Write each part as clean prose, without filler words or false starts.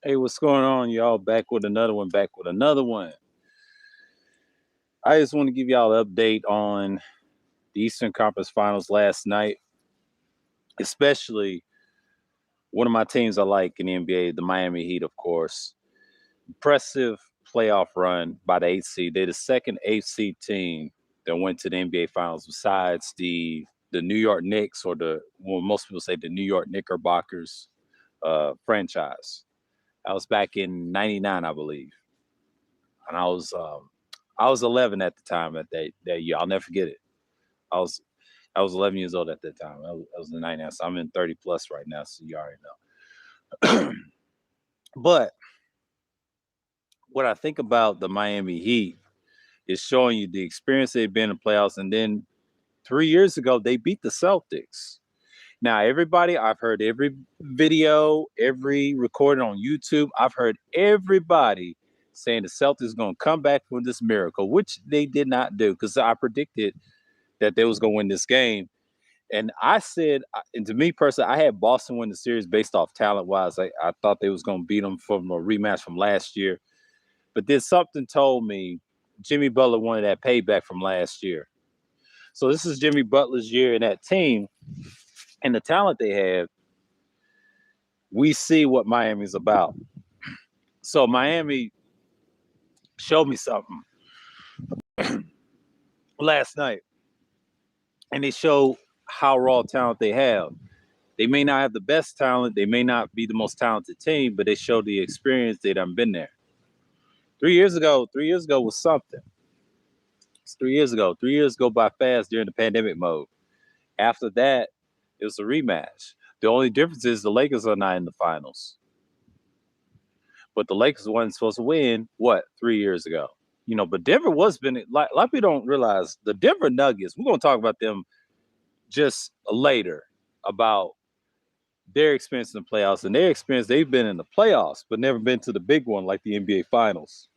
Hey, what's going on, y'all? Back with another one. I just want to give y'all an update on the Eastern Conference Finals last night, especially one of my teams I like in the NBA, the Miami Heat, of course. Impressive playoff run by the 8th seed. They're the second 8th seed team that went to the NBA Finals besides the New York Knicks, or most people say the New York Knickerbockers franchise. I was back in '99, I believe, and I was 11 at the time that year. I'll never forget it. I was 11 years old at that time. I was in '99, so I'm in 30 plus right now, so you already know. But what I think about the Miami Heat is showing you the experience they've been in playoffs, and then 3 years ago they beat the Celtics. Now, I've heard every video, every recording on YouTube. I've heard everybody saying the Celtics going to come back from this miracle, which they did not do, because I predicted that they was going to win this game. And I said, and to me personally, I had Boston win the series based off talent-wise. I thought they was going to beat them from a rematch from last year. But then something told me Jimmy Butler wanted that payback from last year. So this is Jimmy Butler's year in that team. And the talent they have, we see what Miami's about. So Miami showed me something last night, and they showed how raw talent they have. They may not have the best talent, they may not be the most talented team, but they show the experience. They done been there. 3 years ago was something. It's 3 years ago. 3 years go by fast during the pandemic mode. After that, it was a rematch. The only difference is the Lakers are not in the finals. But the Lakers wasn't supposed to win, 3 years ago? But Denver was been, a lot of people don't realize, the Denver Nuggets, we're going to talk about them just later, about their experience in the playoffs. And their experience, they've been in the playoffs, but never been to the big one like the NBA Finals.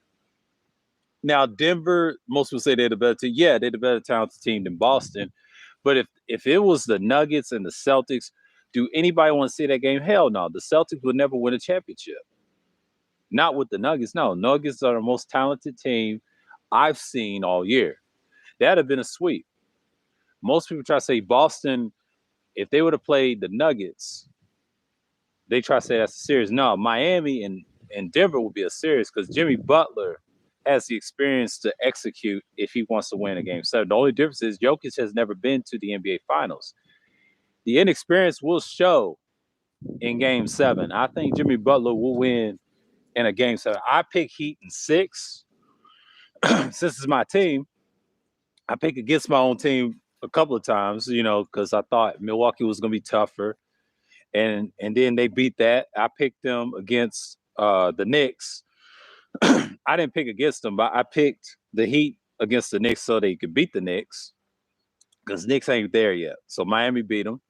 Now, Denver, most people say they're the better team. Yeah, they're the better talented team than Boston. But if it was the Nuggets and the Celtics, do anybody want to see that game? Hell no. The Celtics would never win a championship. Not with the Nuggets. No, Nuggets are the most talented team I've seen all year. That'd have been a sweep. Most people try to say Boston, if they would have played the Nuggets, they try to say that's a series. No, Miami and Denver would be a series, because Jimmy Butler has the experience to execute if he wants to win a game 7. The only difference is Jokic has never been to the NBA Finals. The inexperience will show in game 7. I think Jimmy Butler will win in a game 7. I pick Heat in 6. Since it's my team, I pick against my own team a couple of times, because I thought Milwaukee was going to be tougher. And then they beat that. I picked them against the Knicks. I didn't pick against them, but I picked the Heat against the Knicks so they could beat the Knicks, because Knicks ain't there yet. So Miami beat them.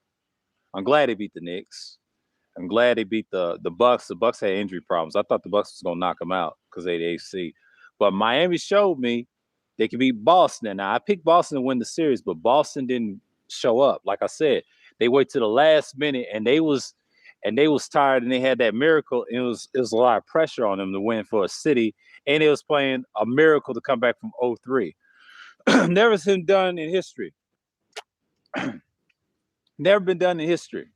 I'm glad they beat the Knicks. I'm glad they beat the Bucks. The Bucks had injury problems. I thought the Bucks was going to knock them out because they the AC. But Miami showed me they could beat Boston. Now, I picked Boston to win the series, but Boston didn't show up. Like I said, they wait to the last minute, and they was tired, and they had that miracle. It was a lot of pressure on them to win for a city, and it was playing a miracle to come back from 0-3. Never been done in history. Never been done in history.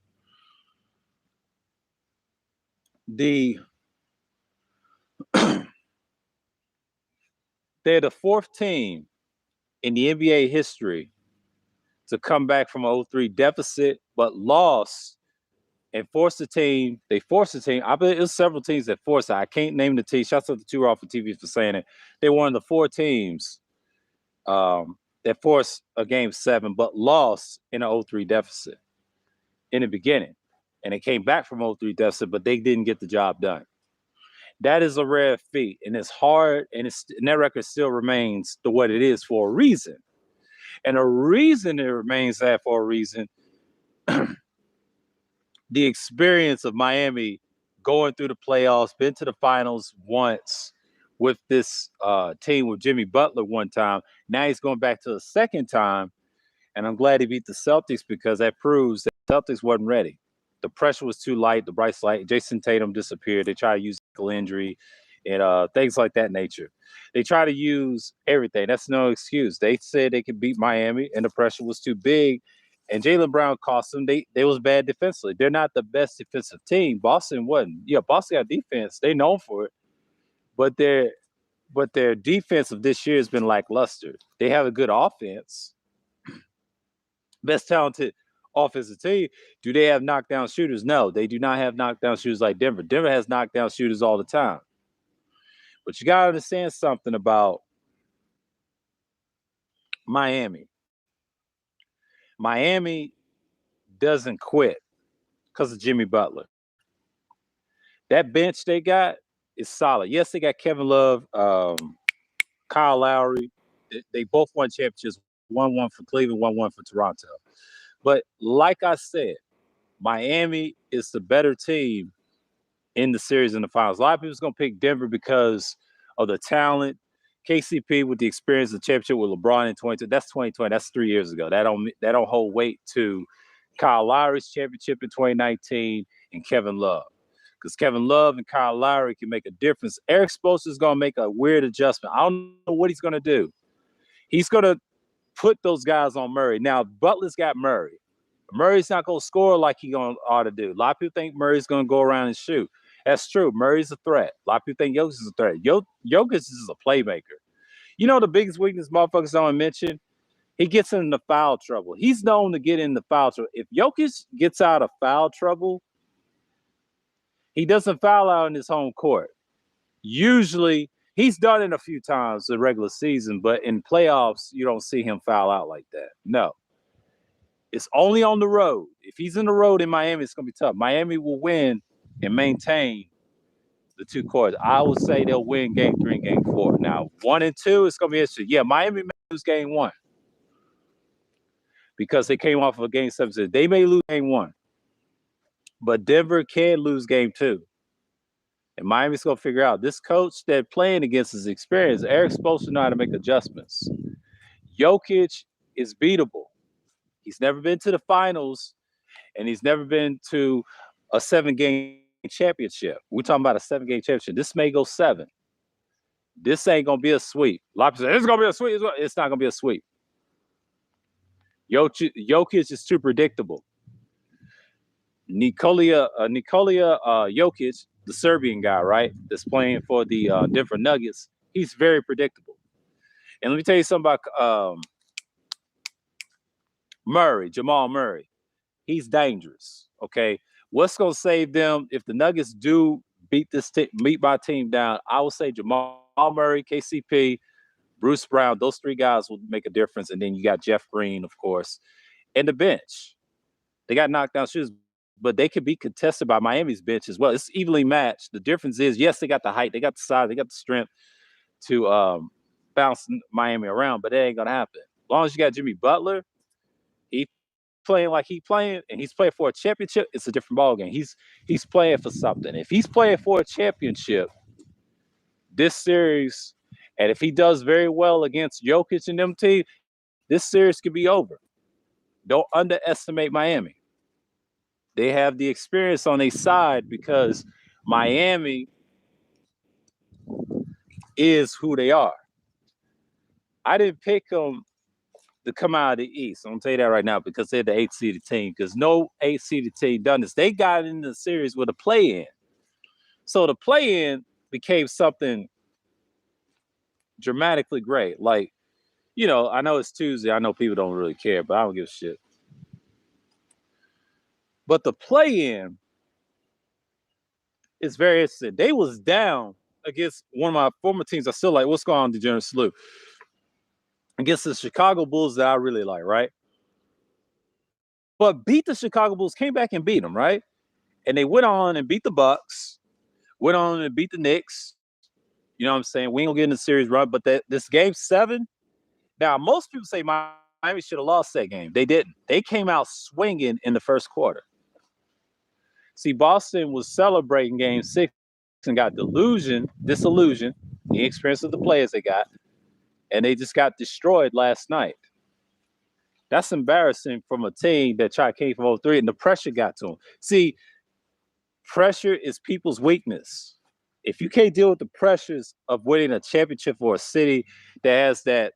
They're the 4th team in the NBA history to come back from 0-3 deficit, but lost and forced the team. They forced the team. I bet it was several teams that forced it. I can't name the team. Shouts out to Two Raw for TV for saying it. They were one of the 4 teams that forced a game 7, but lost in an 0-3 deficit in the beginning. And they came back from 0-3 deficit, but they didn't get the job done. That is a rare feat, and it's hard, and that record still remains what it is for a reason. And a reason it remains that for a reason, the experience of Miami going through the playoffs, been to the finals once with this team with Jimmy Butler one time. Now he's going back to the second time, and I'm glad he beat the Celtics, because that proves that the Celtics wasn't ready. The pressure was too light. The bright light. Jason Tatum disappeared. They try to use ankle injury and things like that nature. They try to use everything. That's no excuse. They said they could beat Miami, and the pressure was too big. And Jaylen Brown cost them. They was bad defensively. They're not the best defensive team. Boston wasn't. Yeah, Boston got defense. They known for it, but their defense of this year has been lackluster. They have a good offense, best talented offensive team. Do they have knockdown shooters? No, they do not have knockdown shooters like Denver. Denver has knockdown shooters all the time. But you got to understand something about Miami. Miami doesn't quit because of Jimmy Butler. That bench they got is solid. Yes, they got Kevin Love, Kyle Lowry. They both won championships. 1-1 for Cleveland, 1-1 for Toronto. But like I said, Miami is the better team in the series in the finals. A lot of people's going to pick Denver because of the talent. KCP with the experience of the championship with LeBron in 2020. That's 2020. That's 3 years ago. That don't hold weight to Kyle Lowry's championship in 2019 and Kevin Love. Because Kevin Love and Kyle Lowry can make a difference. Eric Spoelstra is going to make a weird adjustment. I don't know what he's going to do. He's going to put those guys on Murray. Now, Butler's got Murray. Murray's not going to score like he ought to do. A lot of people think Murray's going to go around and shoot. That's true. Murray's a threat. A lot of people think Jokic is a threat. Jokic is a playmaker. You know the biggest weakness motherfuckers don't mention? He gets into foul trouble. He's known to get into foul trouble. If Jokic gets out of foul trouble, he doesn't foul out in his home court. Usually, he's done it a few times in regular season, but in playoffs, you don't see him foul out like that. No. It's only on the road. If he's in the road in Miami, it's going to be tough. Miami will win and maintain the two courts. I would say they'll win game 3 and game 4. Now, 1 and 2, it's going to be interesting. Yeah, Miami may lose game 1 because they came off of a game 7. They may lose game 1, but Denver can lose game 2. And Miami's going to figure out this coach they're playing against is experienced. Eric Spoelstra know how to make adjustments. Jokic is beatable. He's never been to the finals, and he's never been to a 7-game championship. We're talking about a 7-game championship. This may go 7. This ain't going to be a sweep. A lot of people say, it's going to be a sweep. It's not going to be a sweep. Jokic is too predictable. Nikola Jokic, the Serbian guy, right, that's playing for the Denver Nuggets, he's very predictable. And let me tell you something about Jamal Murray. He's dangerous, okay? What's going to save them if the Nuggets do beat my team down? I would say Jamal Murray, KCP, Bruce Brown, those 3 guys will make a difference. And then you got Jeff Green, of course, and the bench. They got knockdown shooters, but they could be contested by Miami's bench as well. It's evenly matched. The difference is, yes, they got the height, they got the size, they got the strength to bounce Miami around, but it ain't going to happen. As long as you got Jimmy Butler, he playing like he playing, and he's playing for a championship, it's a different ballgame. He's playing for something. If he's playing for a championship, this series, and if he does very well against Jokic and them team, this series could be over. Don't underestimate Miami. They have the experience on their side because Miami is who they are. I didn't pick them to come out of the East. I'm going to tell you that right now because they're the 8th-seeded team, because no 8th-seeded team done this. They got into the series with a play-in. So the play-in became something dramatically great. Like, you know, I know it's Tuesday. I know people don't really care, but I don't give a shit. But the play-in is very interesting. They was down against one of my former teams. I still like. What's going on, Degenerate Salute? Against the Chicago Bulls that I really like, right? But beat the Chicago Bulls, came back and beat them, right? And they went on and beat the Bucks, went on and beat the Knicks. You know what I'm saying? We ain't gonna get in the series run, but this game 7. Now, most people say Miami should have lost that game. They didn't. They came out swinging in the first quarter. See, Boston was celebrating game 6 and got disillusioned, the experience of the players they got, and they just got destroyed last night. That's embarrassing from a team that came from 03 and the pressure got to them. See, pressure is people's weakness. If you can't deal with the pressures of winning a championship for a city that has that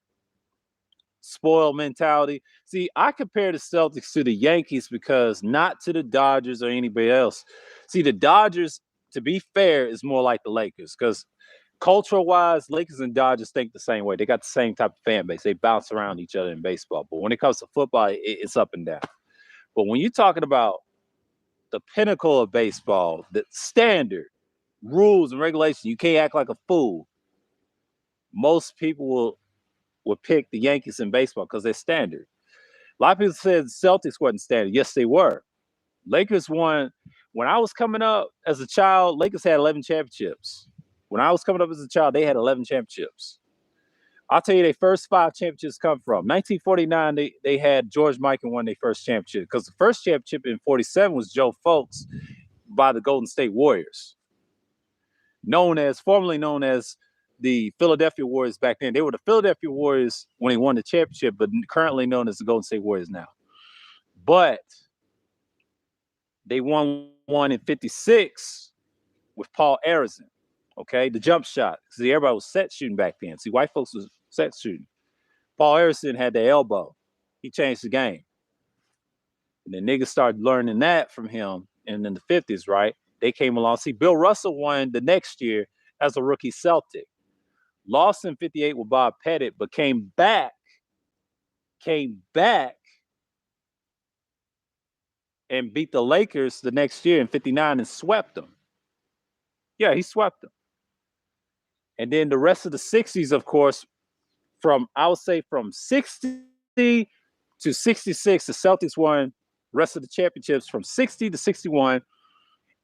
spoiled mentality. See, I compare the Celtics to the Yankees because not to the Dodgers or anybody else. See, the Dodgers, to be fair, is more like the Lakers because cultural wise, Lakers and Dodgers think the same way. They got the same type of fan base. They bounce around each other in baseball. But when it comes to football, it's up and down. But when you're talking about the pinnacle of baseball, the standard rules and regulations, you can't act like a fool. Most people will pick the Yankees in baseball because they're standard. A lot of people said Celtics wasn't standard. Yes, they were. Lakers won. When I was coming up as a child, Lakers had 11 championships. When I was coming up as a child, they had 11 championships. I'll tell you, their first 5 championships come from 1949. They had George Mikan won their first championship because the first championship in 47 was Joe Folks by the Golden State Warriors, formerly known as the Philadelphia Warriors back then. They were the Philadelphia Warriors when they won the championship, but currently known as the Golden State Warriors now. But they won one in 56 with Paul Arizin. Okay, the jump shot. See, everybody was set shooting back then. See, white folks was set shooting. Paul Arizin had the elbow. He changed the game. And the niggas started learning that from him. And in the 50s, right, they came along. See, Bill Russell won the next year as a rookie Celtic. Lost in 58 with Bob Pettit, but came back and beat the Lakers the next year in 59 and swept them. Yeah, he swept them. And then the rest of the 60s, of course, I would say from 60 to 66, the Celtics won the rest of the championships from 60 to 61.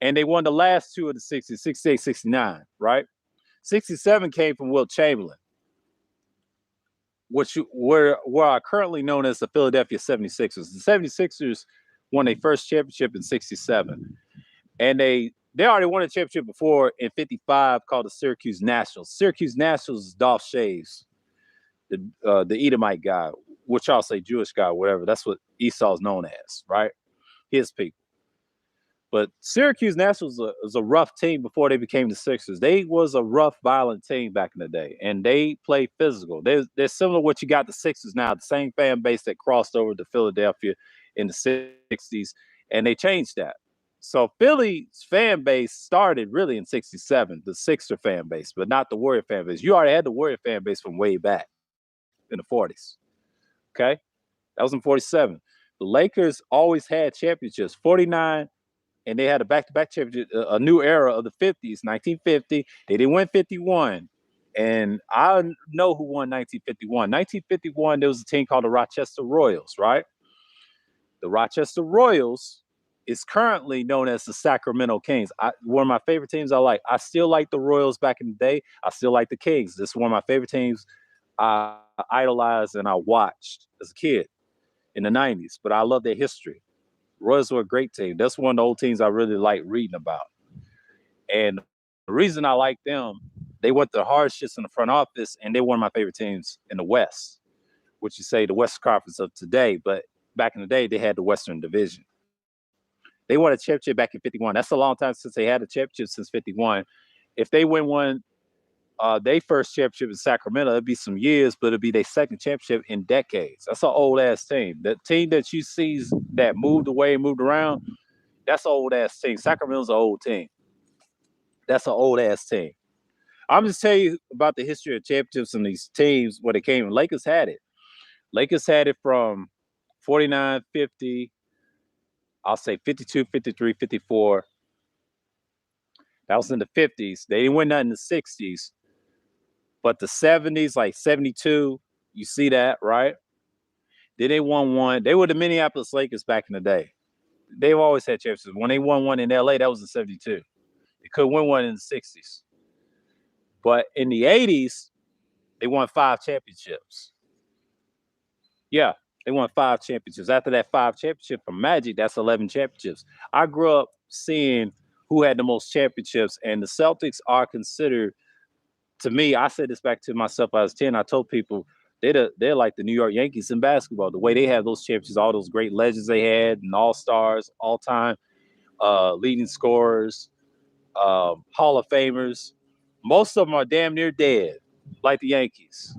And they won the last 2 of the 60s, 68, 69, right? 67 came from Wilt Chamberlain, which are currently known as the Philadelphia 76ers. The 76ers won their first championship in 67. And they already won a championship before in 55 called the Syracuse Nationals. Syracuse Nationals is Dolph Shaves, the Edomite guy, which I'll say Jewish guy, whatever. That's what Esau's known as, right? His people. But Syracuse Nationals was a rough team before they became the Sixers. They was a rough, violent team back in the day, and they played physical. They're similar to what you got the Sixers now, the same fan base that crossed over to Philadelphia in the 60s, and they changed that. So Philly's fan base started really in 67, the Sixer fan base, but not the Warrior fan base. You already had the Warrior fan base from way back in the 40s, okay? That was in 47. The Lakers always had championships, 49, and they had a back-to-back championship, a new era of the 50s, 1950. They didn't win 51. And I know who won 1951. 1951, there was a team called the Rochester Royals, right? The Rochester Royals is currently known as the Sacramento Kings. One of my favorite teams I like. I still like the Royals back in the day. I still like the Kings. This is one of my favorite teams I idolized and I watched as a kid in the 90s, but I love their history. Royals were a great team. That's one of the old teams I really like reading about. And the reason I like them, they went the hardships in the front office, and they're one of my favorite teams in the West, which you say the West Conference of today. But back in the day, they had the Western Division. They won a championship back in 51. That's a long time since they had a championship since 51. If they win one, their first championship in Sacramento, it'd be some years, but it'd be their second championship in decades. That's an old-ass team. The team that you see that moved away, moved around, that's an old-ass team. Sacramento's an old team. That's an old-ass team. I'm just telling you about the history of championships and these teams where they came. Lakers had it. Lakers had it from 49, 50, I'll say 52, 53, 54. That was in the 50s. They didn't win nothing in the 60s. But the 70s, like 72, you see that, right? Then they won one. They were the Minneapolis Lakers back in the day. They've always had championships. When they won one in LA, that was in 72. They couldn't win one in the 60s. But in the 80s, they won 5 championships. Yeah, they won 5 championships. After that 5 championship from Magic, that's 11 championships. I grew up seeing who had the most championships, and the Celtics are considered, to me, I said this back to myself when I was 10. I told people They're like the New York Yankees in basketball. The way they have those championships, all those great legends they had, and all stars, all time leading scorers, Hall of Famers. Most of them are damn near dead, like the Yankees.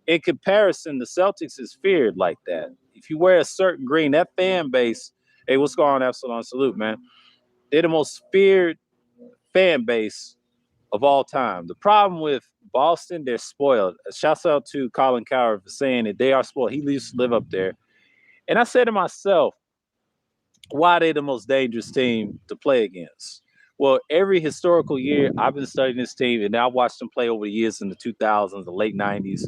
In comparison, the Celtics is feared like that. If you wear a certain green, that fan base, hey, what's going on, Epsilon? Salute, man. They're the most feared fan base of all time. The problem with Boston, they're spoiled. Shouts out to Colin Coward for saying that they are spoiled. He used to live up there. And I said to myself, why are they the most dangerous team to play against? Well, every historical year, I've been studying this team, and I watched them play over the years in the 2000s, the late 90s.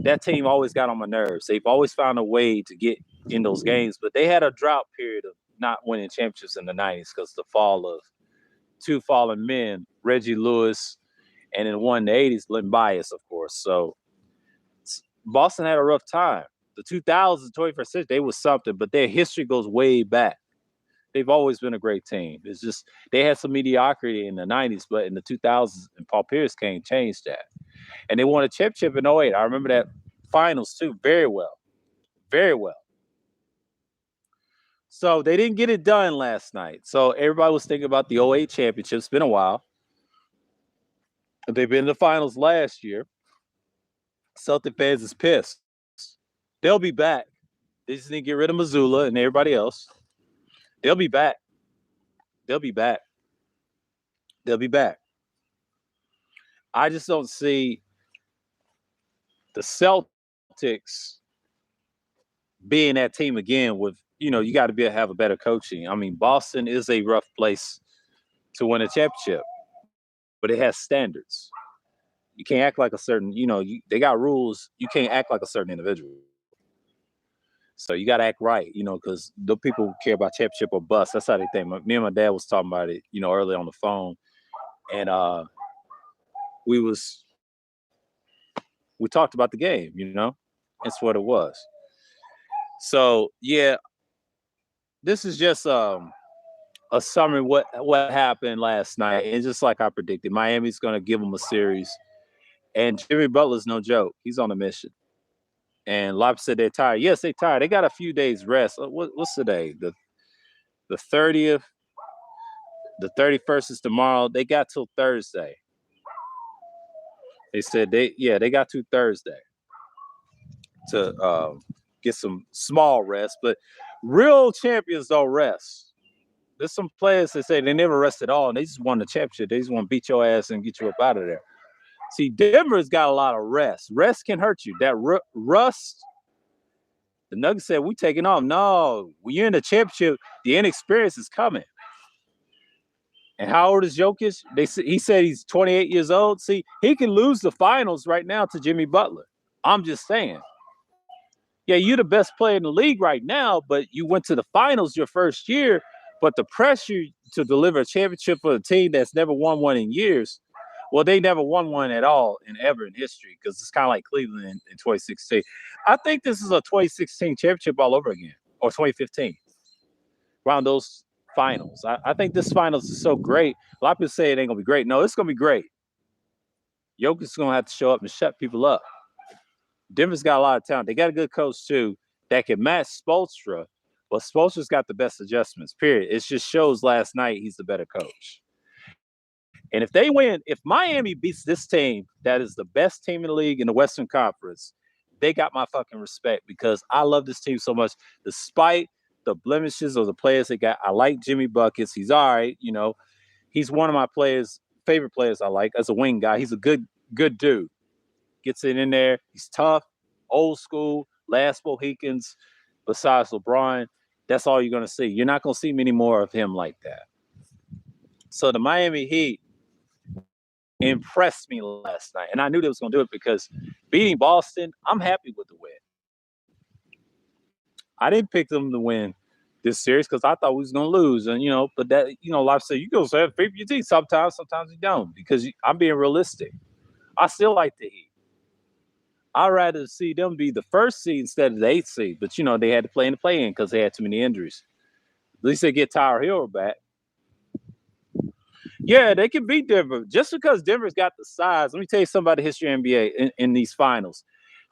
That team always got on my nerves. They've always found a way to get in those games, but they had a drought period of not winning championships in the 90s because the fall of two fallen men, Reggie Lewis, and then one in the 80s, Lynn Bias, of course. So Boston had a rough time. The 2000s, 21st century, they was something, but their history goes way back. They've always been a great team. It's just they had some mediocrity in the 90s, but in the 2000s, and Paul Pierce came, changed that. And they won a championship in 08. I remember that finals, too, very well. Very well. So they didn't get it done last night. So everybody was thinking about the 08 championship. It's been a while. They've been in the finals last year. Celtic fans is pissed. They'll be back. They just need to get rid of Missoula and everybody else. They'll be back. They'll be back. They'll be back. I just don't see the Celtics being that team again with, you got to have a better coaching. I mean, Boston is a rough place to win a championship, but it has standards. You can't act like a certain, they got rules. You can't act like a certain individual. So you got to act right, because the people who care about championship or bust, that's how they think. Me and my dad was talking about it, early on the phone. And we talked about the game, That's what it was. So, yeah, this is just a summary of what happened last night. And just like I predicted, Miami's going to give them a series. And Jimmy Butler's no joke. He's on a mission. And Lop said they're tired. Yes, they're tired. They got a few days rest. What's today? The 30th. The 31st is tomorrow. They got till Thursday. They said they got to Thursday to get some small rest. But real champions don't rest. There's some players that say they never rest at all, and they just won the championship. They just want to beat your ass and get you up out of there. See, Denver's got a lot of rest. Rest can hurt you. That rust, the Nuggets said, we taking off. No, when you're in the championship, the inexperience is coming. And how old is Jokic? He said he's 28 years old. See, he can lose the finals right now to Jimmy Butler. I'm just saying. Yeah, you're the best player in the league right now, but you went to the finals your first year. But the pressure to deliver a championship for a team that's never won one in years, well, they never won one at all ever in history because it's kind of like Cleveland in 2016. I think this is a 2016 championship all over again, or 2015, around those finals. I think this finals is so great. A lot of people say it ain't going to be great. No, it's going to be great. Jokic's going to have to show up and shut people up. Denver's got a lot of talent. They got a good coach, too, that can match Spoelstra, but Spoelstra's got the best adjustments, period. It just shows last night he's the better coach. And if they win, if Miami beats this team that is the best team in the league in the Western Conference, they got my fucking respect because I love this team so much. Despite the blemishes of the players they got, I like Jimmy Buckets. He's all right, He's one of my favorite players I like as a wing guy. He's a good dude. Gets it in there. He's tough, old school, last Mohicans besides LeBron. That's all you're going to see. You're not going to see many more of him like that. So the Miami Heat impressed me last night. And I knew they was going to do it because beating Boston, I'm happy with the win. I didn't pick them to win this series because I thought we was going to lose. And, but that, like I said, you go say favorite your team sometimes you don't because I'm being realistic. I still like the Heat. I'd rather see them be the first seed instead of the 8th seed. But, they had to play in the play-in because they had too many injuries. At least they get Tyler Hero back. Yeah, they can beat Denver. Just because Denver's got the size, let me tell you something about the history of NBA in these finals.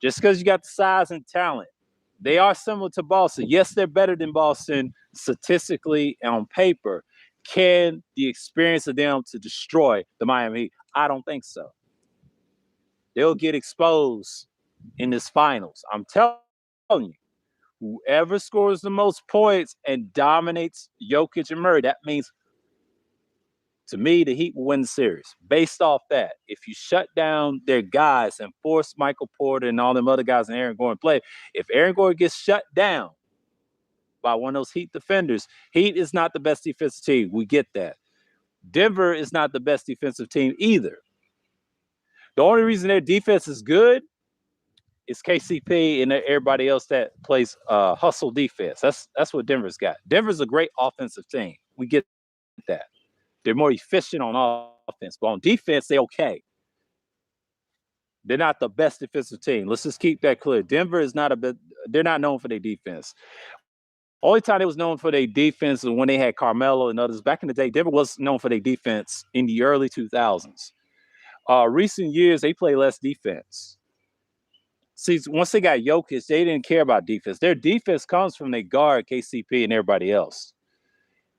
Just because you got the size and talent. They are similar to Boston. Yes, they're better than Boston statistically and on paper. Can the experience of them to destroy the Miami Heat? I don't think so. They'll get exposed in this finals. I'm telling you, whoever scores the most points and dominates Jokic and Murray, that means, to me, the Heat will win the series. Based off that, if you shut down their guys and force Michael Porter and all them other guys and Aaron Gordon play, if Aaron Gordon gets shut down by one of those Heat defenders, Heat is not the best defensive team. We get that. Denver is not the best defensive team either. The only reason their defense is good is KCP and everybody else that plays hustle defense. That's what Denver's got. Denver's a great offensive team. We get that. They're more efficient on offense, but on defense, they're okay. They're not the best defensive team. Let's just keep that clear. Denver is not they're not known for their defense. Only time they was known for their defense was when they had Carmelo and others. Back in the day, Denver was known for their defense in the early 2000s. Recent years, they play less defense. See, once they got Jokic, they didn't care about defense. Their defense comes from their guard, KCP, and everybody else.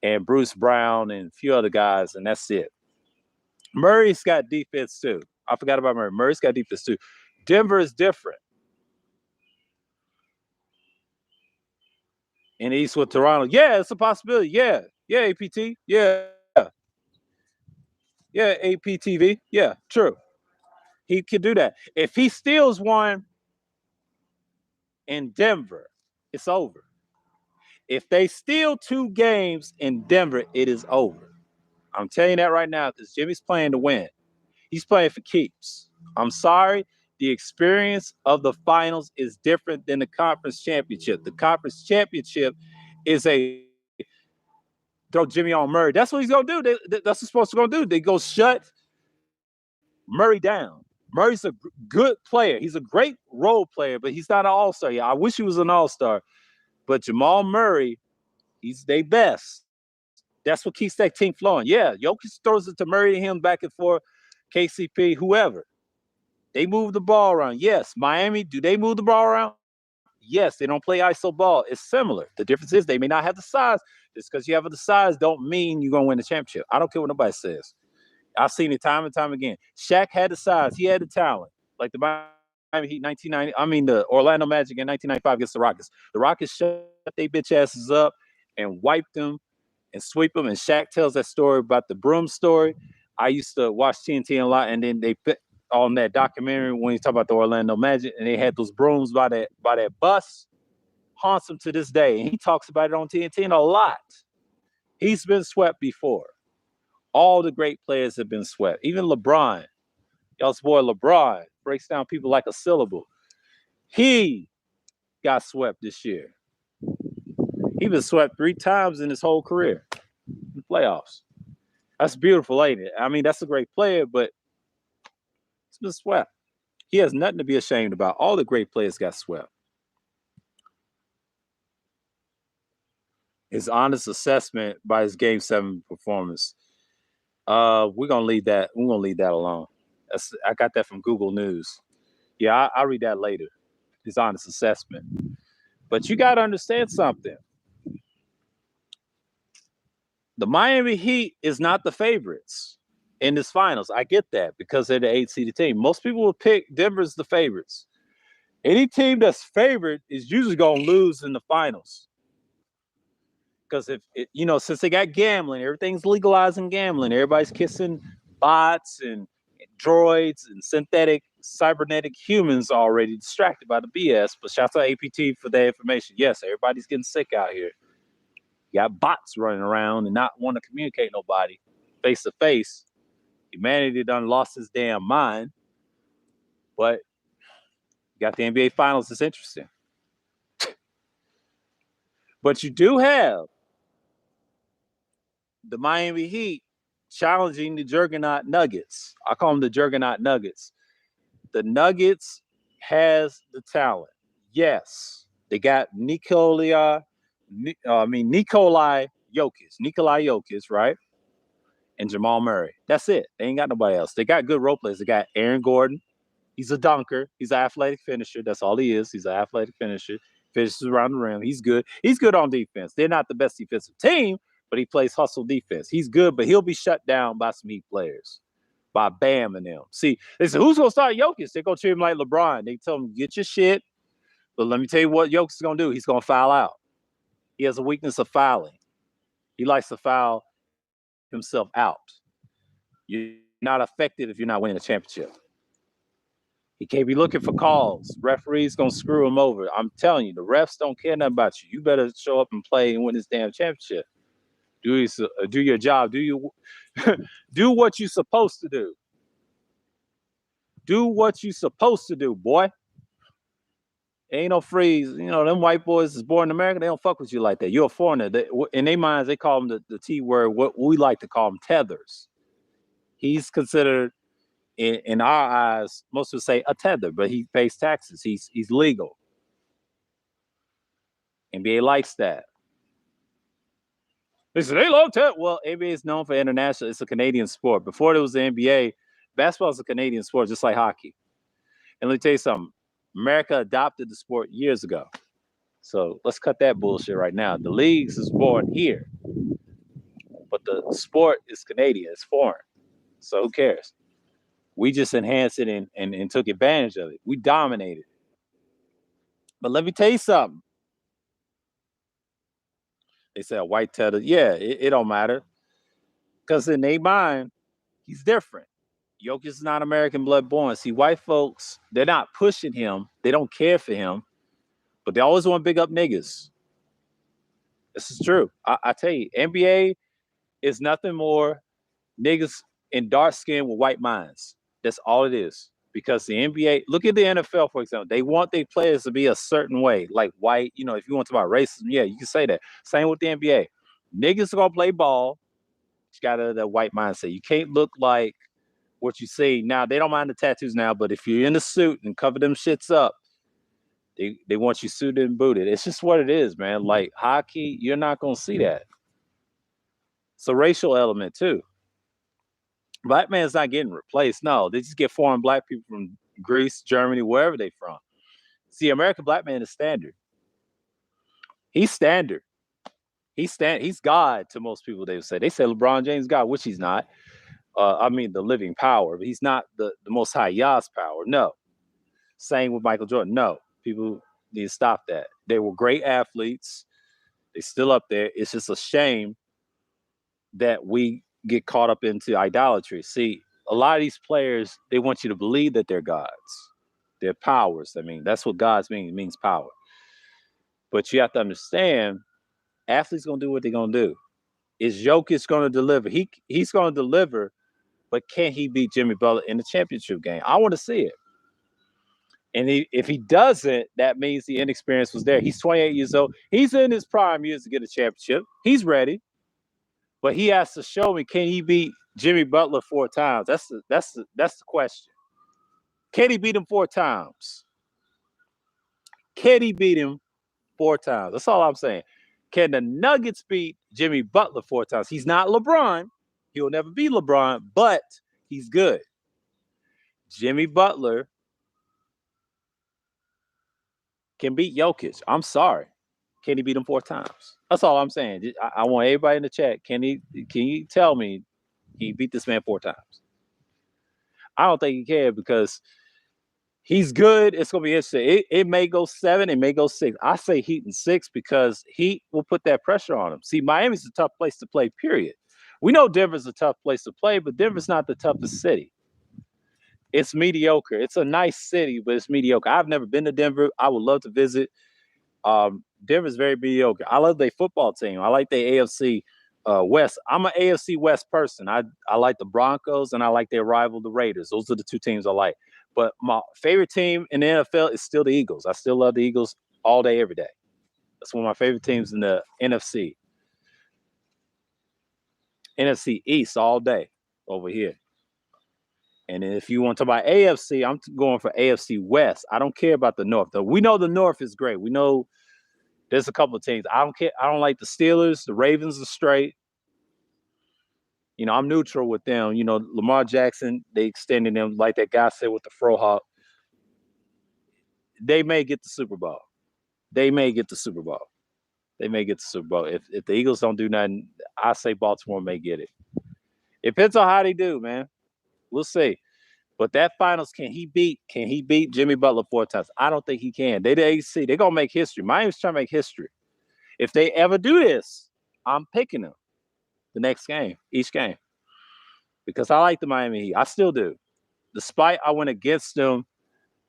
And Bruce Brown and a few other guys, and that's it. Murray's got defense too. I forgot about Murray. Murray's got defense too. Denver is different. In the East with Toronto, yeah, it's a possibility. Yeah, APT. Yeah, APTV. Yeah, true. He could do that. If he steals one in Denver, it's over. If they steal 2 games in Denver, it is over. I'm telling you that right now because Jimmy's playing to win. He's playing for keeps. I'm sorry. The experience of the finals is different than the conference championship. The conference championship is a throw Jimmy on Murray. That's what he's going to do. That's what he's supposed to do. They go shut Murray down. Murray's a good player. He's a great role player, but he's not an all-star. Yeah, I wish he was an all-star. But Jamal Murray, he's their best. That's what keeps that team flowing. Yeah, Jokic throws it to Murray and him back and forth, KCP, whoever. They move the ball around. Yes. Miami, do they move the ball around? Yes. They don't play iso ball. It's similar. The difference is they may not have the size. Just because you have the size don't mean you're going to win the championship. I don't care what nobody says. I've seen it time and time again. Shaq had the size. He had the talent. Like the Miami Heat 1990. I mean, the Orlando Magic in 1995 against the Rockets. The Rockets shut their bitch asses up and wiped them and sweep them. And Shaq tells that story about the broom story. I used to watch TNT a lot, and then they put on that documentary when you talk about the Orlando Magic, and they had those brooms by that bus, haunts him to this day. And he talks about it on TNT a lot. He's been swept before. All the great players have been swept. Even LeBron, y'all's boy LeBron, breaks down people like a syllable. He got swept this year. He been swept 3 times in his whole career in the playoffs. That's beautiful, ain't it? I mean, that's a great player, but he's been swept. He has nothing to be ashamed about. All the great players got swept. His honest assessment by his Game 7 performance. We're gonna leave that. We're gonna leave that alone. I got that from Google News. Yeah, I'll read that later. His honest assessment. But you got to understand something. The Miami Heat is not the favorites in this finals. I get that because they're the 8-seeded team. Most people will pick Denver as the favorites. Any team that's favored is usually going to lose in the finals. Because since they got gambling, everything's legalizing gambling. Everybody's kissing bots and droids and synthetic cybernetic humans already distracted by the BS. But shout out to APT for that information. Yes, everybody's getting sick out here. You got bots running around and not want to communicate nobody face to face. Humanity done lost his damn mind. But you got the NBA Finals. It's interesting. But you do have the Miami Heat challenging the Juggernaut Nuggets. I call them the Juggernaut Nuggets. The Nuggets has the talent. Yes, they got Nikola Jokic, right? And Jamal Murray. That's it. They ain't got nobody else. They got good role players. They got Aaron Gordon. He's a dunker. He's an athletic finisher. That's all he is. He's an athletic finisher. Finishes around the rim. He's good. He's good on defense. They're not the best defensive team, but he plays hustle defense. He's good, but he'll be shut down by some Heat players, by Bam and them. See, they say, who's going to start Jokic? They're going to treat him like LeBron. They tell him, get your shit. But let me tell you what Jokic is going to do. He's going to foul out. He has a weakness of fouling. He likes to foul himself out. You're not affected if you're not winning a championship. He can't be looking for calls. Referees gonna screw him over. I'm telling you, the refs don't care nothing about you. You better show up and play and win this damn championship. Do your job. Do what you're supposed to do. Do what you're supposed to do, boy. Ain't no freeze. You know, them white boys is born in America. They don't fuck with you like that. You're a foreigner. In their minds, they call them the T word. What we like to call them tethers. He's considered, in our eyes, most would say a tether, but he pays taxes. He's legal. NBA likes that. They say they love tether. Well, NBA is known for international. It's a Canadian sport. Before there was the NBA, basketball is a Canadian sport, just like hockey. And let me tell you something. America adopted the sport years ago. So let's cut that bullshit right now. The leagues is born here, but the sport is Canadian. It's foreign. So who cares? We just enhanced it and took advantage of it. We dominated. But let me tell you something. They say a white tether. Yeah, it don't matter. Because in their mind, he's different. Jokic is not American blood born. See, white folks, they're not pushing him. They don't care for him. But they always want to big up niggas. This is true. I tell you, NBA is nothing more niggas in dark skin with white minds. That's all it is. Because the NBA, look at the NFL, for example. They want their players to be a certain way, like white. You know, if you want to talk about racism, yeah, you can say that. Same with the NBA. Niggas are going to play ball. You got that white mindset. You can't look like what you see. Now, they don't mind the tattoos now, but if you're in a suit and cover them shits up, they want you suited and booted. It's just what it is, man. Like hockey, you're not going to see that. It's a racial element, too. Black man's not getting replaced. No, they just get foreign black people from Greece, Germany, wherever they from. See, American black man is standard. He's standard. He's God to most people, they would say. They say LeBron James God, which he's not. I mean, the living power. But he's not the most high Yah's power. No. Same with Michael Jordan. No. People need to stop that. They were great athletes. They're still up there. It's just a shame that we get caught up into idolatry. See, a lot of these players, they want you to believe that they're gods. They're powers. I mean, that's what gods mean. It means power. But you have to understand, athletes going to do what they're going to do. Is Jokic going to deliver? He's going to deliver, but can he beat Jimmy Butler in the championship game? I want to see it. And if he doesn't, that means the inexperience was there. He's 28 years old. He's in his prime years to get a championship. He's ready. But he has to show me, can he beat Jimmy Butler 4 times? That's the question. Can he beat him 4 times? Can he beat him 4 times? That's all I'm saying. Can the Nuggets beat Jimmy Butler 4 times? He's not LeBron. He'll never be LeBron, but he's good. Jimmy Butler can beat Jokic. I'm sorry. Can he beat him 4 times? That's all I'm saying. I want everybody in the chat. Can you tell me he beat this man 4 times? I don't think he can because he's good. It's going to be interesting. It may go 7. It may go 6. I say Heat in 6 because Heat will put that pressure on him. See, Miami's a tough place to play, period. We know Denver's a tough place to play, but Denver's not the toughest city. It's mediocre. It's a nice city, but it's mediocre. I've never been to Denver. I would love to visit. Denver's very mediocre. I love their football team. I like their AFC West. I'm an AFC West person. I like the Broncos and I like their rival, the Raiders. Those are the 2 teams I like. But my favorite team in the NFL is still the Eagles. I still love the Eagles all day, every day. That's one of my favorite teams in the NFC. NFC East all day over here. And if you want to talk about AFC, I'm going for AFC West. I don't care about the North. Though we know the North is great. We know there's a couple of teams. I don't care. I don't like the Steelers. The Ravens are straight. You know, I'm neutral with them. You know, Lamar Jackson, they extended him like that guy said with the Frohawk. They may get the Super Bowl. They may get the Super Bowl. They may get the Super Bowl. If the Eagles don't do nothing, I say Baltimore may get it. It depends on how they do, man. We'll see. But that finals, can he beat Jimmy Butler 4 times? I don't think he can. They the AC. They're gonna make history. Miami's trying to make history. If they ever do this, I'm picking them the next game, each game. Because I like the Miami Heat. I still do. Despite I went against them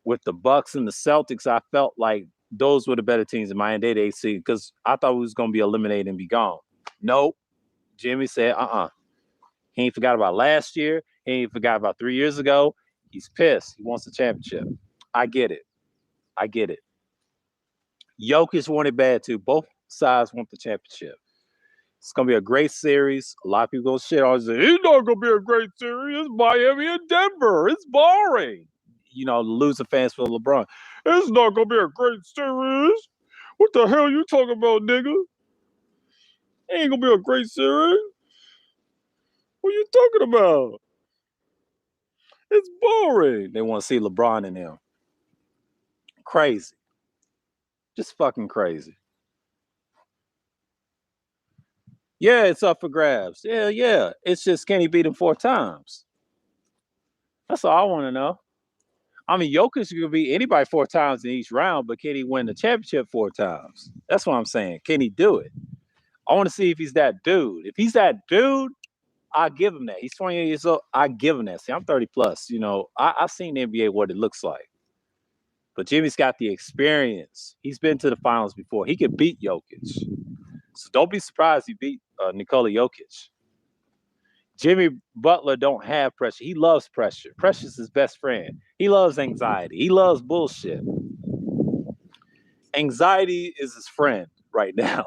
with the Bucks and the Celtics, I felt like those were the better teams in Miami Dade AC because I thought we was gonna be eliminated and be gone. Nope. Jimmy said, He ain't forgot about last year. He ain't forgot about 3 years ago. He's pissed. He wants the championship. I get it. Jokic wanted bad too. Both sides want the championship. It's gonna be a great series. A lot of people gonna shit on it. It's not gonna be a great series. It's Miami and Denver. It's boring. You know, losing fans for LeBron. It's not gonna be a great series. What the hell you talking about, nigga? It ain't gonna be a great series. What are you talking about? It's boring. They want to see LeBron in them. Crazy. Just fucking crazy. Yeah, it's up for grabs. Yeah. It's just, can he beat him 4 times? That's all I want to know. I mean, Jokic could beat anybody 4 times in each round, but can he win the championship 4 times? That's what I'm saying. Can he do it? I want to see if he's that dude. If he's that dude, I give him that. He's 28 years old. I give him that. See, I'm 30 plus. You know, I've seen the NBA what it looks like. But Jimmy's got the experience. He's been to the finals before. He could beat Jokic. So don't be surprised he beat Nikola Jokic. Jimmy Butler don't have pressure. He loves pressure. Pressure's his best friend. He loves anxiety. He loves bullshit. Anxiety is his friend right now.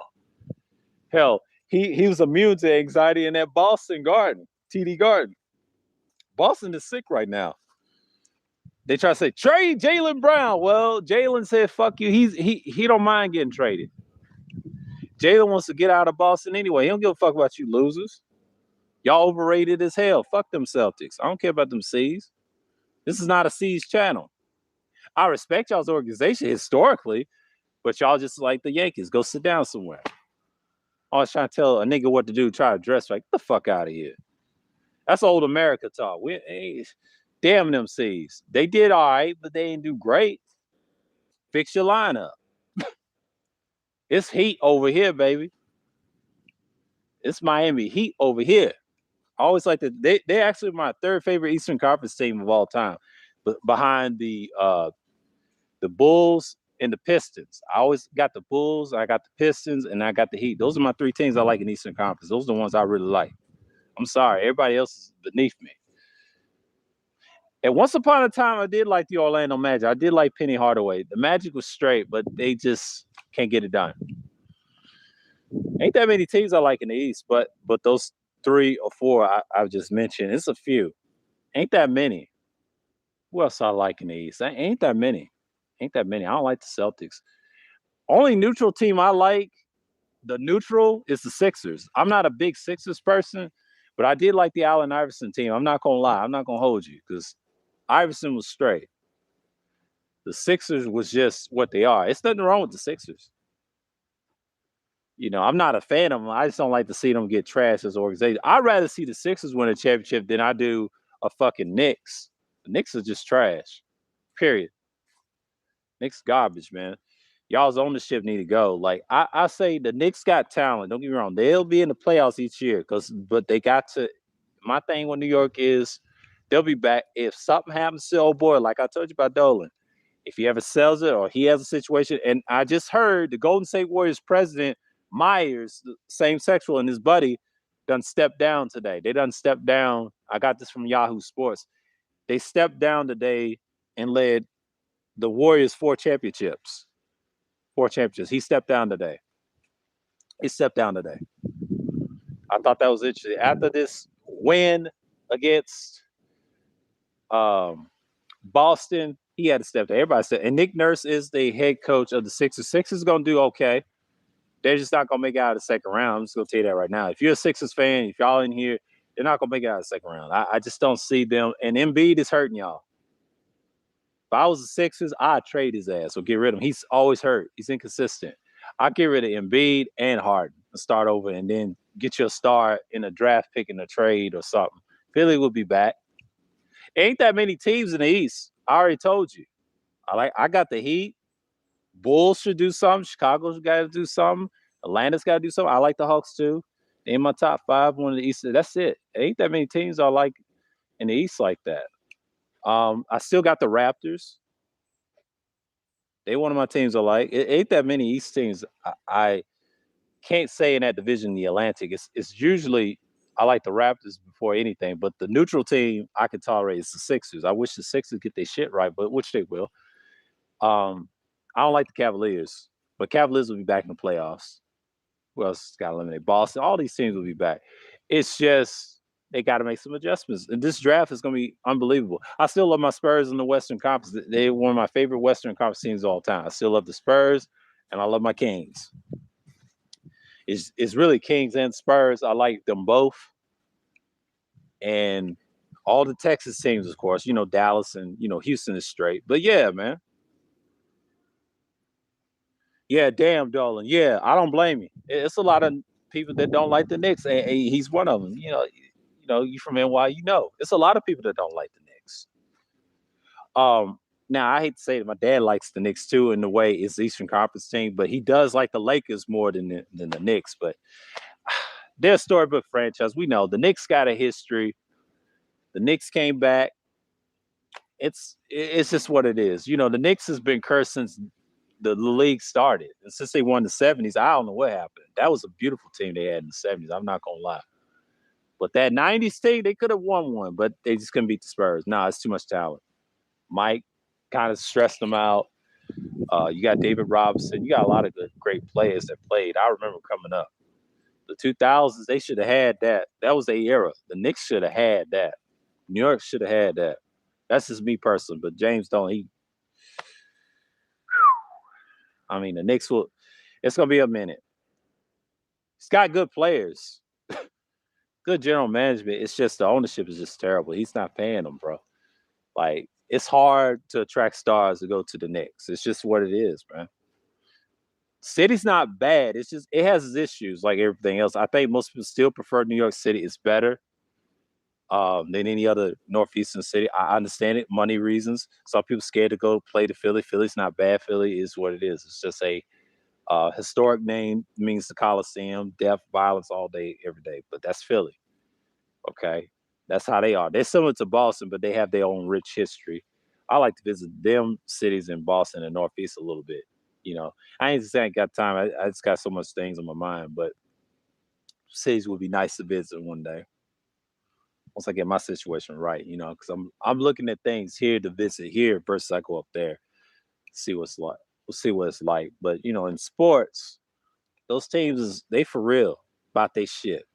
Hell, he was immune to anxiety in that Boston Garden, TD Garden. Boston is sick right now. They try to say, trade Jaylen Brown. Well, Jaylen said, fuck you. He don't mind getting traded. Jaylen wants to get out of Boston anyway. He don't give a fuck about you losers. Y'all overrated as hell. Fuck them Celtics. I don't care about them C's. This is not a C's channel. I respect y'all's organization historically, but y'all just like the Yankees. Go sit down somewhere. Always trying to tell a nigga what to do, try to dress right. Get the fuck out of here. That's old America talk. Damn them C's. They did all right, but they didn't do great. Fix your lineup. It's Heat over here, baby. It's Miami Heat over here. I always like that. They're actually my 3rd favorite Eastern Conference team of all time, but behind the Bulls and the Pistons. I always got the Bulls, I got the Pistons, and I got the Heat. Those are my 3 teams I like in Eastern Conference. Those are the ones I really like. I'm sorry, everybody else is beneath me. And once upon a time, I did like the Orlando Magic. I did like Penny Hardaway. The Magic was straight, but they just can't get it done. Ain't that many teams I like in the East, but those 3 or 4 I've just mentioned, it's a few. Ain't that many. Who else I like in the East? Ain't that many. I don't like the Celtics. Only neutral team I like, the neutral, is the Sixers. I'm not a big Sixers person, but I did like the Allen Iverson team. I'm not going to lie. I'm not going to hold you because Iverson was straight. The Sixers was just what they are. It's nothing wrong with the Sixers. You know, I'm not a fan of them. I just don't like to see them get trashed as an organization. I'd rather see the Sixers win a championship than I do a fucking Knicks. The Knicks are just trash. Period. Knicks garbage, man. Y'all's ownership need to go. Like I say, the Knicks got talent. Don't get me wrong; they'll be in the playoffs each year. But they got to. My thing with New York is they'll be back if something happens to old boy. Like I told you about Dolan, if he ever sells it or he has a situation. And I just heard the Golden State Warriors president Myers, same sexual, and his buddy done stepped down today. They done stepped down. I got this from Yahoo Sports. They stepped down today and led the Warriors 4 championships. 4 championships. He stepped down today. I thought that was interesting. After this win against Boston, he had to step down. Everybody said, and Nick Nurse is the head coach of the Sixers. Sixers going to do okay. They're just not going to make it out of the second round. I'm just going to tell you that right now. If you're a Sixers fan, if y'all in here, they're not going to make it out of the second round. I just don't see them. And Embiid is hurting y'all. If I was the Sixers, I'd trade his ass or get rid of him. He's always hurt. He's inconsistent. I'd get rid of Embiid and Harden and start over and then get your star in a draft pick in a trade or something. Philly will be back. Ain't that many teams in the East. I already told you. I got the Heat. Bulls should do something. Chicago's got to do something. Atlanta's got to do something. I like the Hawks too. In my top five, one of the East. That's it. Ain't that many teams I like in the East like that. I still got the Raptors. They one of my teams I like. It ain't that many East teams. I can't say in that division, the Atlantic. It's usually I like the Raptors before anything, but the neutral team I can tolerate is the Sixers. I wish the Sixers get their shit right, but which they will. I don't like the Cavaliers, but Cavaliers will be back in the playoffs. Who else got eliminated? Boston. All these teams will be back. It's just they got to make some adjustments. And this draft is going to be unbelievable. I still love my Spurs in the Western Conference. They're one of my favorite Western Conference teams of all time. I still love the Spurs, and I love my Kings. It's really Kings and Spurs. I like them both. And all the Texas teams, of course, Dallas and, Houston is straight. But yeah, man. Yeah, damn, Dolan. Yeah, I don't blame you. It's a lot of people that don't like the Knicks, and he's one of them. You from NY, it's a lot of people that don't like the Knicks. Now I hate to say it, my dad likes the Knicks too in the way it's Eastern Conference team, but he does like the Lakers more than the Knicks. But they're a storybook franchise. We know the Knicks got a history. The Knicks came back. It's just what it is. The Knicks has been cursed since the league started. And since they won the 70s, I don't know what happened. That was a beautiful team they had in the 70s. I'm not going to lie. But that 90s team, they could have won one, but they just couldn't beat the Spurs. Nah, it's too much talent. Mike kind of stressed them out. You got David Robinson. You got a lot of great players that played. I remember coming up. The 2000s, they should have had that. That was their era. The Knicks should have had that. New York should have had that. That's just me personally. But James don't. The Knicks will. It's gonna be a minute. He's got good players, good general management. It's just the ownership is just terrible. He's not paying them, bro. Like it's hard to attract stars to go to the Knicks. It's just what it is, man. City's not bad. It's just it has its issues like everything else. I think most people still prefer New York City. It's better than any other northeastern city. I understand it, money reasons. Some people scared to go play to Philly. Philly's not bad. Philly is what it is. It's just a historic name, means the Coliseum, death, violence all day, every day. But that's Philly. Okay. That's how they are. They're similar to Boston, but they have their own rich history. I like to visit them cities in Boston and Northeast a little bit. I ain't saying I got time. I just got so much things on my mind, but cities would be nice to visit one day once I get my situation right. Because I'm looking at things here to visit here versus I go up there, see what's like. We'll see what it's like. But in sports, those teams they for real about they shit.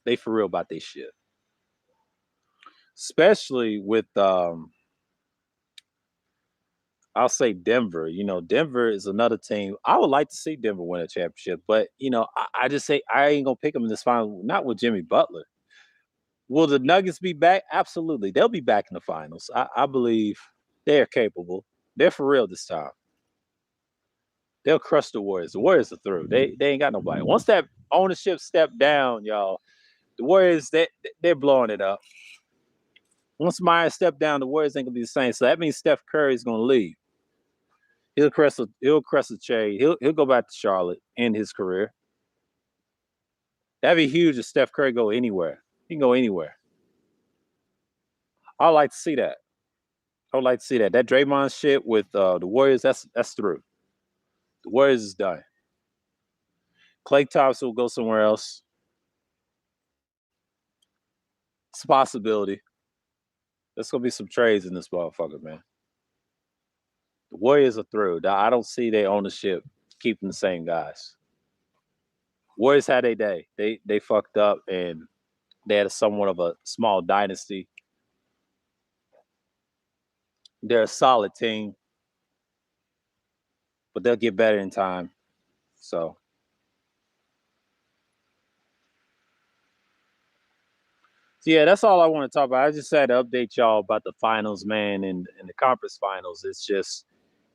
They for real about they shit. Especially with I'll say Denver. Denver is another team. I would like to see Denver win a championship, but I just say I ain't gonna pick them in this final. Not with Jimmy Butler. Will the Nuggets be back? Absolutely, they'll be back in the finals. I believe they're capable. They're for real this time. They'll crush the Warriors. The Warriors are through. They ain't got nobody. Once that ownership stepped down, y'all, the Warriors they're blowing it up. Once Myers stepped down, the Warriors ain't gonna be the same. So that means Steph Curry's gonna leave. He'll crest a trade. He'll go back to Charlotte, end his career. That'd be huge if Steph Curry go anywhere. He can go anywhere. I'd like to see that. I would like to see that. That Draymond shit with the Warriors, that's through. The Warriors is done. Klay Thompson will go somewhere else. It's a possibility. There's gonna be some trades in this motherfucker, man. The Warriors are through. I don't see their ownership keeping the same guys. Warriors had a day. They fucked up and they had somewhat of a small dynasty. They're a solid team, but they'll get better in time. So So yeah, that's all I want to talk about. I just had to update y'all about the finals, man, and the conference finals. It's just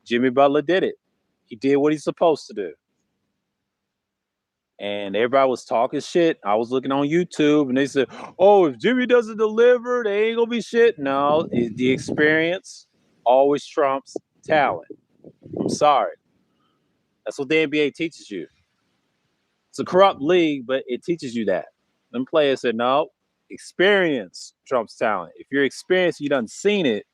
Jimmy Butler did it. He did what he's supposed to do. And everybody was talking shit. I was looking on YouTube and they said, oh, if Jimmy doesn't deliver, they ain't gonna be shit. No, the experience always trumps talent. I'm sorry. That's what the NBA teaches you. It's a corrupt league, but it teaches you that. Them players said, no, experience trumps talent. If you're experienced, you done seen it,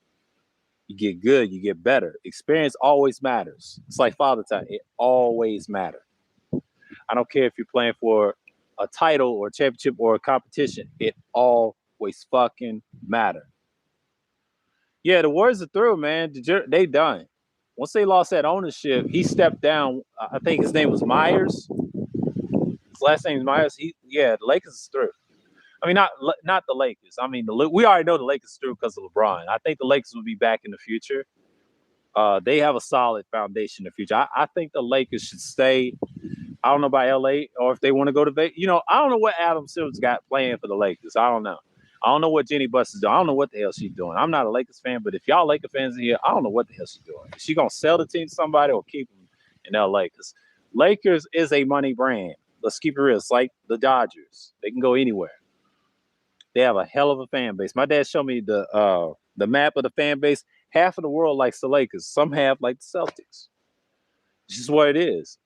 you get good, you get better. Experience always matters. It's like father time. It always matters. I don't care if you're playing for a title or a championship or a competition. It always fucking matter. Yeah, the Warriors are through, man. They done. Once they lost that ownership, he stepped down. I think his name was Myers. His last name is Myers. The Lakers is through. I mean, not the Lakers. I mean, we already know the Lakers is through because of LeBron. I think the Lakers will be back in the future. They have a solid foundation in the future. I think the Lakers should stay. I don't know about LA or if they want to go to Vegas. I don't know what Adam Silver's got planned for the Lakers. I don't know. I don't know what Jenny Buss is doing. I don't know what the hell she's doing. I'm not a Lakers fan, but if y'all Lakers fans in here, I don't know what the hell she's doing. Is she gonna sell the team to somebody or keep them in LA? Because Lakers is a money brand. Let's keep it real. It's like the Dodgers. They can go anywhere. They have a hell of a fan base. My dad showed me the map of the fan base. Half of the world likes the Lakers. Some have like the Celtics. It's just what it is.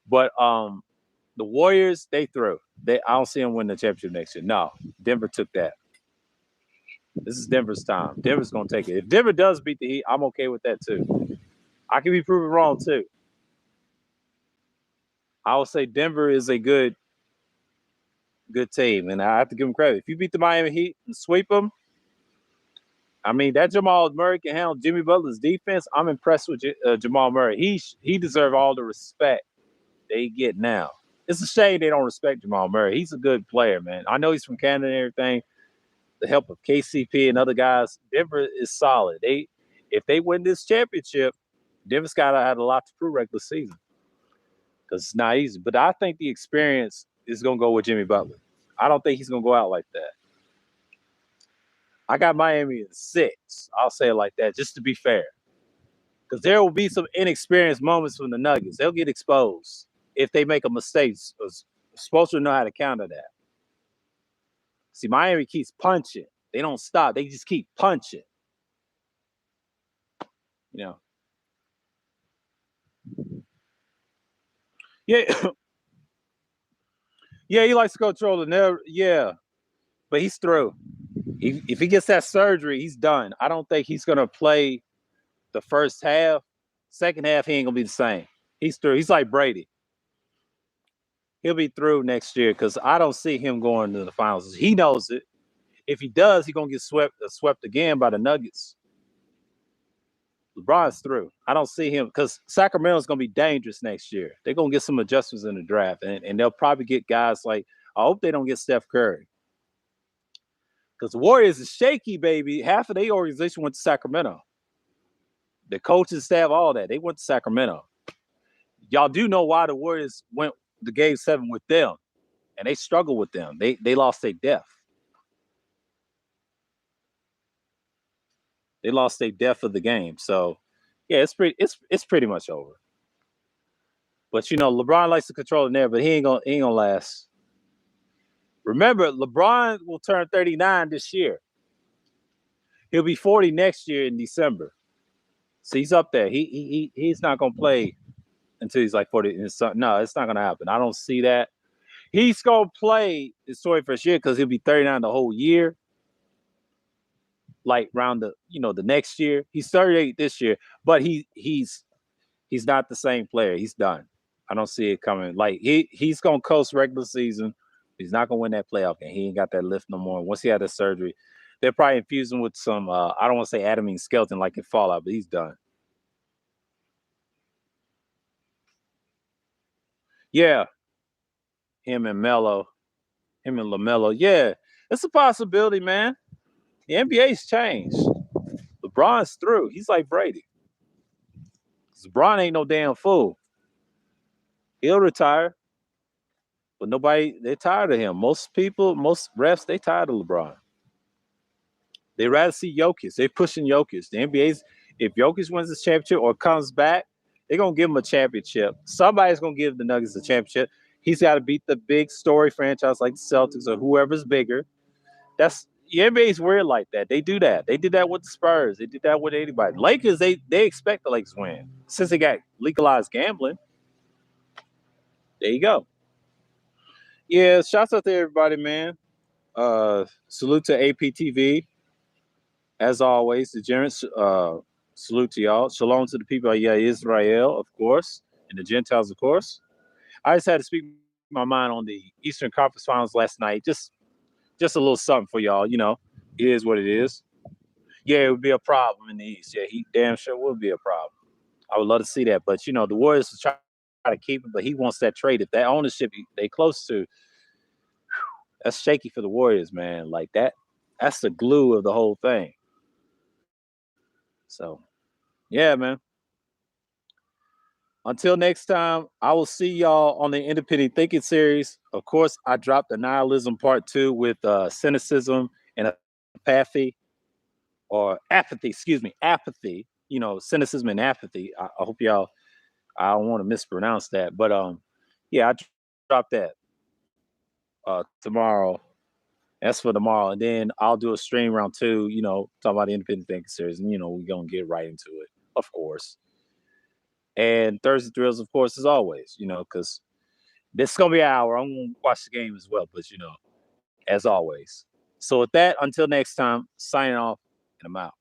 But the Warriors, they through. I don't see them win the championship next year. No, Denver took that. This is Denver's time. Denver's gonna take it. If Denver does beat the Heat, I'm okay with that too. I can be proven wrong too. I would say Denver is a good team, and I have to give them credit. If you beat the Miami Heat and sweep them, I mean that Jamal Murray can handle Jimmy Butler's defense. I'm impressed with Jamal Murray. He deserves all the respect they get now. It's a shame they don't respect Jamal Murray. He's a good player, man. I know he's from Canada and everything. The help of KCP and other guys, Denver is solid. If they win this championship, Denver's got to have a lot to prove regular season because it's not easy. But I think the experience is going to go with Jimmy Butler. I don't think he's going to go out like that. I got Miami in 6. I'll say it like that just to be fair. Because there will be some inexperienced moments from the Nuggets. They'll get exposed if they make a mistake. Supposed to know how to counter that. See, Miami keeps punching. They don't stop. They just keep punching. Yeah, yeah, he likes to control the narrative. Yeah, but he's through. If he gets that surgery, he's done. I don't think he's gonna play the first half. Second half, he ain't gonna be the same. He's through. He's like Brady. He'll be through next year because I don't see him going to the finals. He knows it. If he does, he's gonna get swept again by the Nuggets. LeBron's through. I don't see him because Sacramento's going to be dangerous next year. They're going to get some adjustments in the draft, and they'll probably get guys like, I hope they don't get Steph Curry. Because the Warriors is shaky, baby. Half of their organization went to Sacramento. The coaching staff, all that, they went to Sacramento. Y'all do know why the Warriors went to Game 7 with them, and they struggled with them. They lost their depth. They lost their depth of the game. So, yeah, it's pretty much over. But LeBron likes to control it there, but he ain't gonna last. Remember, LeBron will turn 39 this year. He'll be 40 next year in December. So he's up there. He's not gonna play until he's like 40. No, it's not gonna happen. I don't see that. He's gonna play his 21st year because he'll be 39 the whole year. Like around the next year. He's 38 this year, but he's not the same player. He's done. I don't see it coming. Like he's gonna coast regular season. He's not gonna win that playoff game. He ain't got that lift no more. Once he had that surgery, they're probably infusing with some. I don't want to say adamine skeleton like in Fallout, but he's done. Yeah, him and LaMelo. Yeah, it's a possibility, man. The NBA's changed. LeBron's through. He's like Brady. LeBron ain't no damn fool. He'll retire. But they're tired of him. Most refs, they tired of LeBron. They rather see Jokic. They pushing Jokic. The NBA's if Jokic wins this championship or comes back, they're gonna give him a championship. Somebody's gonna give the Nuggets a championship. He's got to beat the big story franchise like the Celtics or whoever's bigger. That's the NBA's weird like that. They do that. They did that with the Spurs. They did that with anybody. Lakers, they expect the Lakers to win. Since they got legalized gambling, there you go. Yeah, shouts out to everybody, man. Salute to APTV. As always, degenerates, salute to y'all. Shalom to the people of Israel, of course, and the Gentiles, of course. I just had to speak my mind on the Eastern Conference Finals last night. Just a little something for y'all. It is what it is. Yeah, it would be a problem in the East. Yeah, he damn sure would be a problem. I would love to see that. But, the Warriors will try to keep him, but he wants that trade. If that ownership they close to, that's shaky for the Warriors, man. Like that's the glue of the whole thing. So, yeah, man. Until next time, I will see y'all on the Independent Thinking series. Of course, I dropped the Nihilism Part 2 with cynicism and apathy, or apathy, excuse me, apathy, cynicism and apathy. I hope y'all, I don't want to mispronounce that, but yeah, I dropped that tomorrow. That's for tomorrow. And then I'll do a stream round 2, talking about the Independent Thinking series. And, we're going to get right into it, of course. And Thursday Thrills, of course, as always, because this is going to be an hour. I'm going to watch the game as well, but, as always. So with that, until next time, signing off, and I'm out.